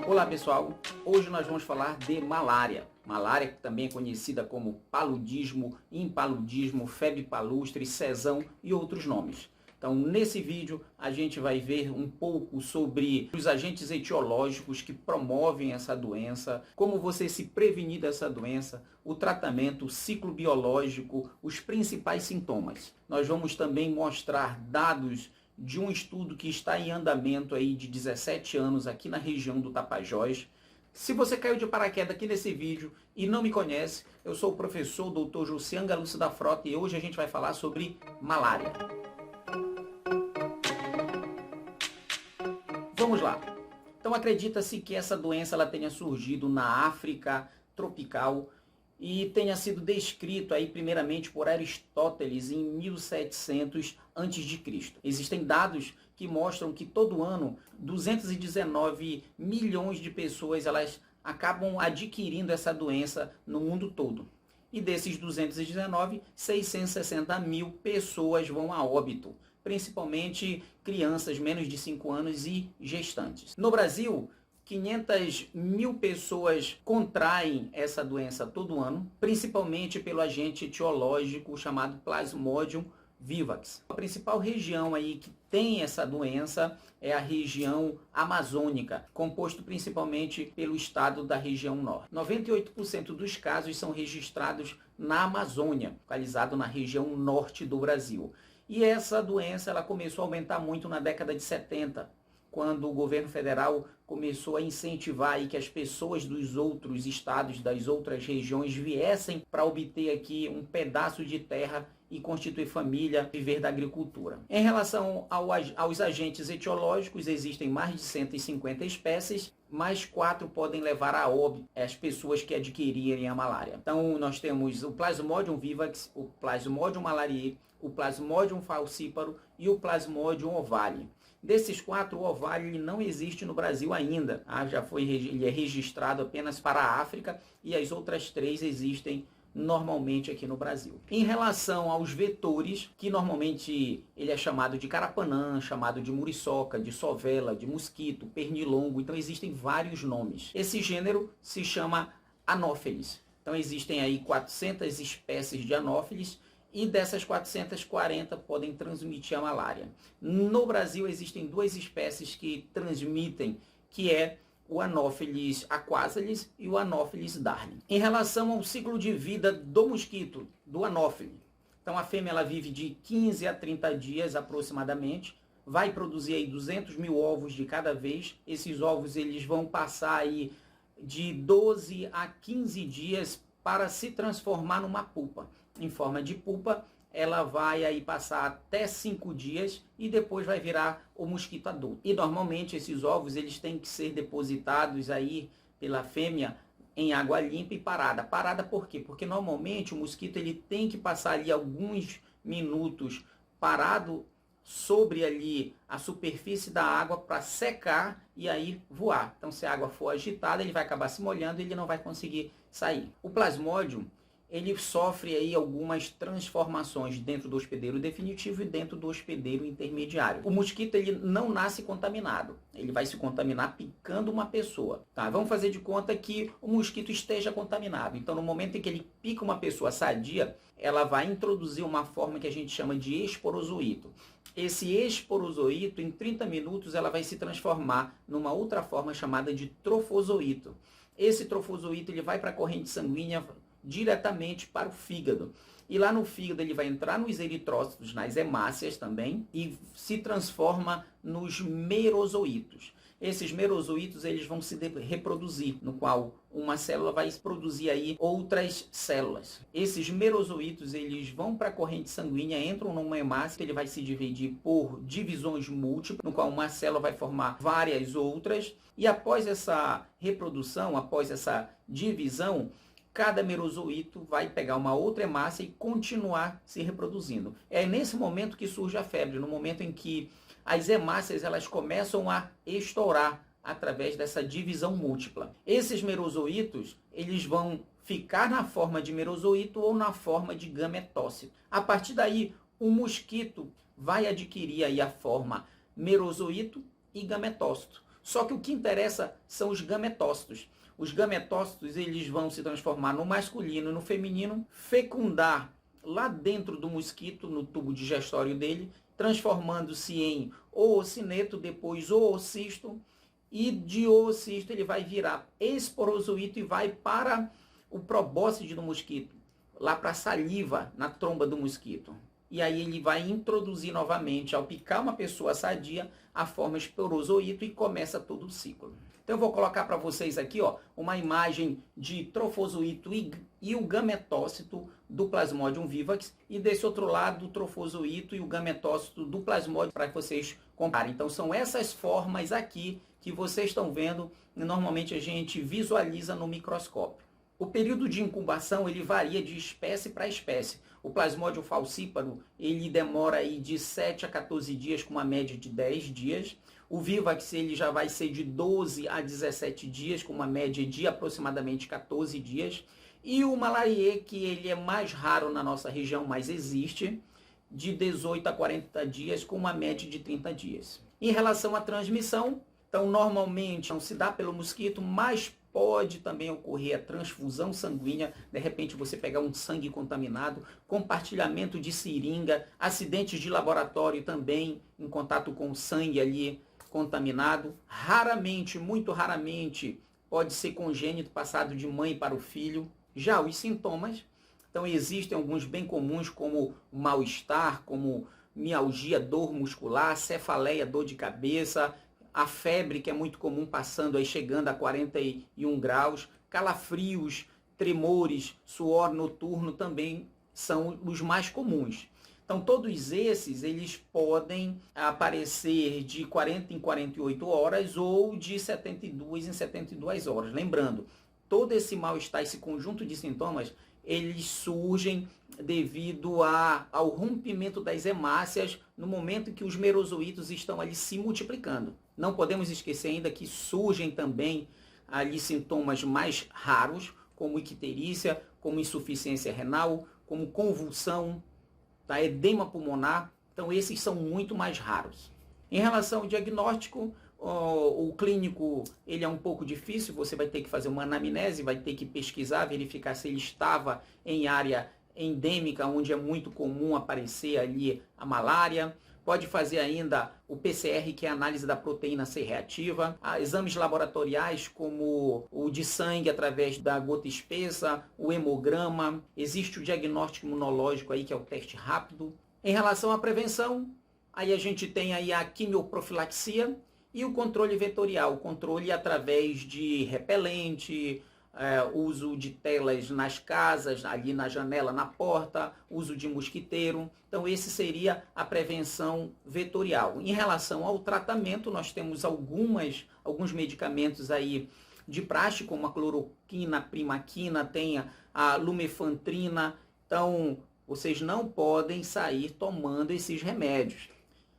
Olá pessoal, hoje nós vamos falar de malária. Malária que também é conhecida como paludismo, impaludismo, febre palustre, sezão e outros nomes. Então nesse vídeo a gente vai ver um pouco sobre os agentes etiológicos que promovem essa doença, como você se prevenir dessa doença, o tratamento, o ciclo biológico, os principais sintomas. Nós vamos também mostrar dados de um estudo que está em andamento aí de 17 anos aqui na região do Tapajós. Se você caiu de paraquedas aqui nesse vídeo e não me conhece, eu sou o professor Dr. Jussian Galucci da Frota e hoje a gente vai falar sobre malária. Vamos lá. Então acredita-se que essa doença ela tenha surgido na África tropical e tenha sido descrito aí primeiramente por Aristóteles em 1700 a.C. Existem dados que mostram que todo ano 219 milhões de pessoas elas acabam adquirindo essa doença no mundo todo. E desses 219, 660 mil pessoas vão a óbito, principalmente crianças menos de 5 anos e gestantes. No Brasil, 500 mil pessoas contraem essa doença todo ano, principalmente pelo agente etiológico chamado Plasmodium vivax. A principal região aí que tem essa doença é a região amazônica, composto principalmente pelo estado da região norte. 98% dos casos são registrados na Amazônia, localizado na região norte do Brasil. E essa doença ela começou a aumentar muito na década de 70, quando o governo federal começou a incentivar aí que as pessoas dos outros estados, das outras regiões, viessem para obter aqui um pedaço de terra e constituir família, viver da agricultura. Em relação aos agentes etiológicos, existem mais de 150 espécies, mais 4 podem levar a óbito as pessoas que adquirirem a malária. Então nós temos o Plasmodium vivax, o Plasmodium malariae, o Plasmodium falciparum e o Plasmodium ovale. Desses 4, o ovale não existe no Brasil ainda. Ele é registrado apenas para a África e as outras 3 existem normalmente aqui no Brasil. Em relação aos vetores, que normalmente ele é chamado de carapanã, chamado de muriçoca, de sovela, de mosquito, pernilongo, então existem vários nomes. Esse gênero se chama Anopheles. Então existem aí 400 espécies de Anopheles, e dessas 440 podem transmitir a malária. No Brasil existem 2 espécies que transmitem, que é o Anopheles aquasalis e o Anopheles darling. Em relação ao ciclo de vida do mosquito, do Anopheles, então a fêmea ela vive de 15 a 30 dias aproximadamente, vai produzir aí 200 mil ovos de cada vez. Esses ovos eles vão passar aí de 12 a 15 dias para se transformar numa pupa. Em forma de pupa, ela vai aí passar até 5 dias e depois vai virar o mosquito adulto. E normalmente esses ovos eles têm que ser depositados aí pela fêmea em água limpa e parada. Parada por quê? Porque normalmente o mosquito ele tem que passar ali alguns minutos parado sobre ali a superfície da água para secar e aí voar. Então se a água for agitada, ele vai acabar se molhando e ele não vai conseguir sair. O Plasmodium ele sofre aí algumas transformações dentro do hospedeiro definitivo e dentro do hospedeiro intermediário. O mosquito ele não nasce contaminado, ele vai se contaminar picando uma pessoa. Tá? Vamos fazer de conta que o mosquito esteja contaminado. Então no momento em que ele pica uma pessoa sadia, ela vai introduzir uma forma que a gente chama de esporozoito. Esse esporozoito, em 30 minutos, ela vai se transformar numa outra forma chamada de trofozoito. Esse trofozoito ele vai para a corrente sanguínea diretamente para o fígado. E lá no fígado ele vai entrar nos eritrócitos, nas hemácias também, e se transforma nos merozoítos. Esses merozoítos eles vão se reproduzir, no qual uma célula vai produzir aí outras células. Esses merozoítos eles vão para a corrente sanguínea, entram numa hemácia, ele vai se dividir por divisões múltiplas, no qual uma célula vai formar várias outras, e após essa reprodução, após essa divisão, cada merozoíto vai pegar uma outra hemácia e continuar se reproduzindo. É nesse momento que surge a febre, no momento em que as hemácias elas começam a estourar através dessa divisão múltipla. Esses merozoítos, eles vão ficar na forma de merozoíto ou na forma de gametócito. A partir daí, o mosquito vai adquirir aí a forma merozoíto e gametócito. Só que o que interessa são os gametócitos. Os gametócitos, eles vão se transformar no masculino e no feminino, fecundar lá dentro do mosquito, no tubo digestório dele, transformando-se em oocineto, depois oocisto, e de oocisto ele vai virar esporozoito e vai para o probóscide do mosquito, lá para a saliva, na tromba do mosquito. E aí ele vai introduzir novamente, ao picar uma pessoa sadia, a forma esporozoito e começa todo o ciclo. Então eu vou colocar para vocês aqui, ó, uma imagem de trofozoito e o gametócito do Plasmodium vivax, e desse outro lado o trofozoito e o gametócito do Plasmodium, para que vocês comparem. Então são essas formas aqui que vocês estão vendo e normalmente a gente visualiza no microscópio. O período de incubação ele varia de espécie para espécie. O Plasmodium falciparum ele demora aí de 7 a 14 dias, com uma média de 10 dias. O Vivax ele já vai ser de 12 a 17 dias, com uma média de aproximadamente 14 dias. E o Malarier, que ele é mais raro na nossa região, mas existe, de 18 a 40 dias, com uma média de 30 dias. Em relação à transmissão, então normalmente não se dá pelo mosquito, mas pode também ocorrer a transfusão sanguínea, de repente você pegar um sangue contaminado, compartilhamento de seringa, acidentes de laboratório também, em contato com o sangue ali contaminado. Raramente, muito raramente, pode ser congênito, passado de mãe para o filho. Já os sintomas, então existem alguns bem comuns, como mal-estar, como mialgia, dor muscular, cefaleia, dor de cabeça, a febre, que é muito comum, passando aí, chegando a 41 graus, calafrios, tremores, suor noturno também são os mais comuns. Então todos esses, eles podem aparecer de 40 em 48 horas ou de 72 em 72 horas. Lembrando, todo esse mal-estar, esse conjunto de sintomas, eles surgem devido ao rompimento das hemácias no momento em que os merozoítos estão ali se multiplicando. Não podemos esquecer ainda que surgem também ali sintomas mais raros, como icterícia, como insuficiência renal, como convulsão, tá? Edema pulmonar. Então esses são muito mais raros. Em relação ao diagnóstico, o clínico ele é um pouco difícil, você vai ter que fazer uma anamnese, vai ter que pesquisar, verificar se ele estava em área endêmica, onde é muito comum aparecer ali a malária. Pode fazer ainda o PCR, que é a análise da proteína C reativa. Há exames laboratoriais como o de sangue através da gota espessa, o hemograma. Existe o diagnóstico imunológico aí, que é o teste rápido. Em relação à prevenção, aí a gente tem aí a quimioprofilaxia e o controle vetorial, o controle através de repelente, uso de telas nas casas, ali na janela, na porta, uso de mosquiteiro. Então esse seria a prevenção vetorial. Em relação ao tratamento, nós temos alguns medicamentos aí de praxe, como a cloroquina, a primaquina, tem a lumefantrina. Então vocês não podem sair tomando esses remédios.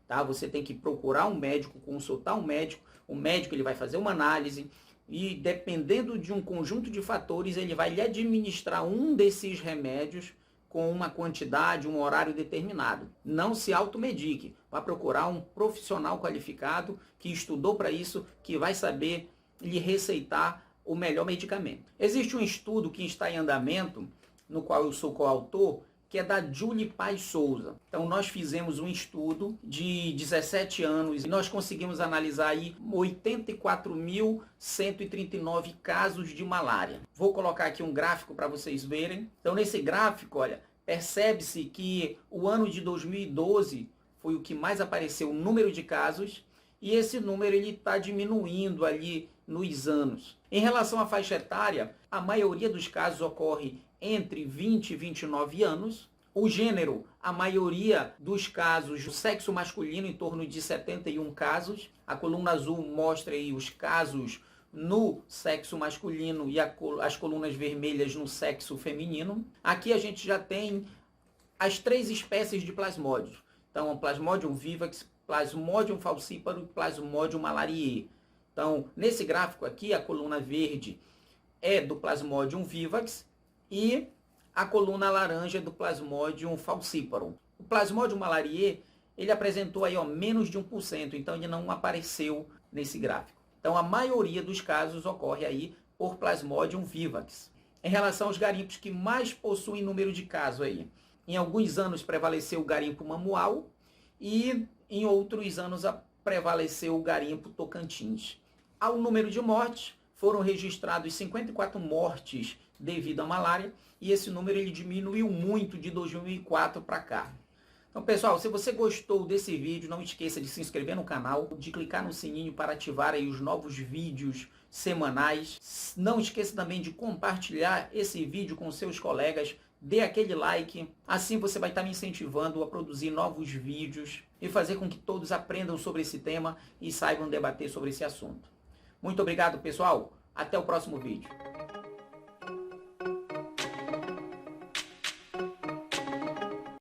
Tá? Você tem que procurar um médico, consultar um médico, o médico ele vai fazer uma análise e, dependendo de um conjunto de fatores, ele vai lhe administrar um desses remédios com uma quantidade, um horário determinado. Não se automedique, vá procurar um profissional qualificado que estudou para isso, que vai saber lhe receitar o melhor medicamento. Existe um estudo que está em andamento, no qual eu sou coautor, que é da Julie Paz Souza. Então nós fizemos um estudo de 17 anos e nós conseguimos analisar aí 84.139 casos de malária. Vou colocar aqui um gráfico para vocês verem. Então nesse gráfico, olha, percebe-se que o ano de 2012 foi o que mais apareceu o número de casos, e esse número ele está diminuindo ali nos anos. Em relação à faixa etária, a maioria dos casos ocorre entre 20 e 29 anos. O gênero, a maioria dos casos, o sexo masculino, em torno de 71 casos. A coluna azul mostra aí os casos no sexo masculino e as colunas vermelhas no sexo feminino. Aqui a gente já tem as 3 espécies de plasmódios. Então, o Plasmodium vivax, Plasmodium falciparum e Plasmodium malariae. Então, nesse gráfico aqui, a coluna verde é do Plasmodium vivax e a coluna laranja é do Plasmodium falciparum. O Plasmodium malariae, ele apresentou aí, ó, menos de 1%, então ele não apareceu nesse gráfico. Então, a maioria dos casos ocorre aí por Plasmodium vivax. Em relação aos garimpos que mais possuem número de casos aí, em alguns anos prevaleceu o garimpo Mamual e em outros anos prevaleceu o garimpo Tocantins. Ao número de mortes, foram registrados 54 mortes devido à malária e esse número ele diminuiu muito de 2004 para cá. Então, pessoal, se você gostou desse vídeo, não esqueça de se inscrever no canal, de clicar no sininho para ativar aí os novos vídeos semanais. Não esqueça também de compartilhar esse vídeo com seus colegas, dê aquele like, assim você vai estar me incentivando a produzir novos vídeos e fazer com que todos aprendam sobre esse tema e saibam debater sobre esse assunto. Muito obrigado, pessoal. Até o próximo vídeo.